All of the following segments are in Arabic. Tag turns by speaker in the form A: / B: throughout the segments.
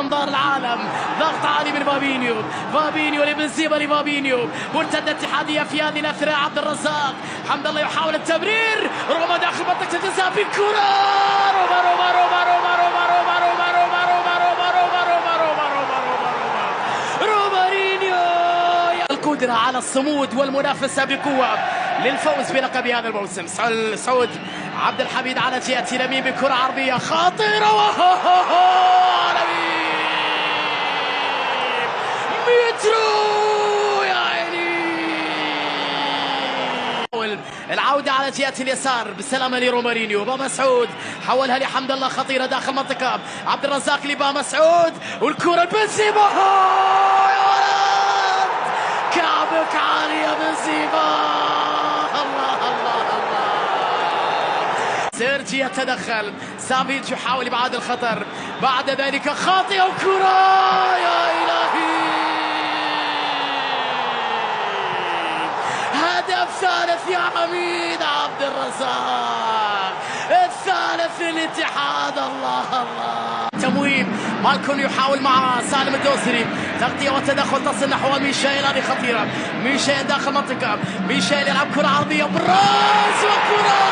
A: أنظار العالم. ضغط عالي من فابينيو لبنزيما لفابينيو. مرتدة اتحادية في هذه الأثناء. عبد الرزاق حمد الله يحاول التمرير. روما داخل منطقة الجزاء بالكرة. رومارينيو القدرة على الصمود والمنافسة بقوة للفوز بلقب هذا الموسم. سعود عبد الحميد على جهة اليمين بكرة عرضية خطيرة. مترو يا عيني. العودة على جهة اليسار بالسلامة لرومارينيو. با مسعود حولها لحمد الله خطيرة داخل منطقة. عبد الرزاق لبا مسعود والكرة بنزيما. يا ولد كعبك عالي يا بنزيما. الله الله الله. سيرجي يتدخل. سافيتش يحاول ابعاد الخطر. بعد ذلك خاطئة وكرة. يا إلهي هدف ثالث يا حميد عبد الرزاق. الثالث للاتحاد. الله الله. تمويم مالكون يحاول مع سالم الدوسري. تغطية وتدخل تصل نحو ميشيل. هذه خطيرة. ميشيل داخل منطقة. ميشيل يلعب كرة عرضية براس وكرة.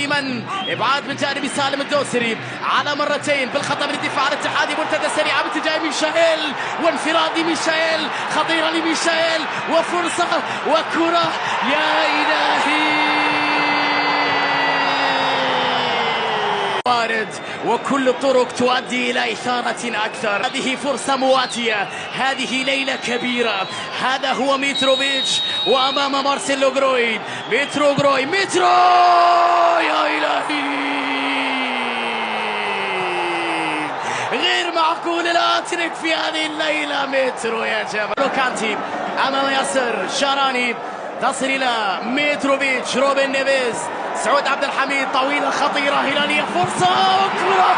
A: لمن ابعاد من جانب سالم الدوسري على مرتين بالخطا من الدفاع الاتحادي. مرتدى سريعه باتجاه ميشيل وانفراد ميشيل. خطيره لميشيل وفرصه وكره. يا الهي وارد وكل الطرق تؤدي إلى إثارة أكثر. هذه فرصة مواتية. هذه ليلة كبيرة. هذا هو ميتروفيتش وأمام مارسيلو جروين. مترو يا إلهي غير معقول الهاتريك في هذه الليلة. مترو يا جماعة. كانتي أمام ياسر شاراني تصل إلى ميتروفيتش. روبن نيفيز. سعود عبد الحميد طويلة خطيرة هلالية. فرصة وكرة.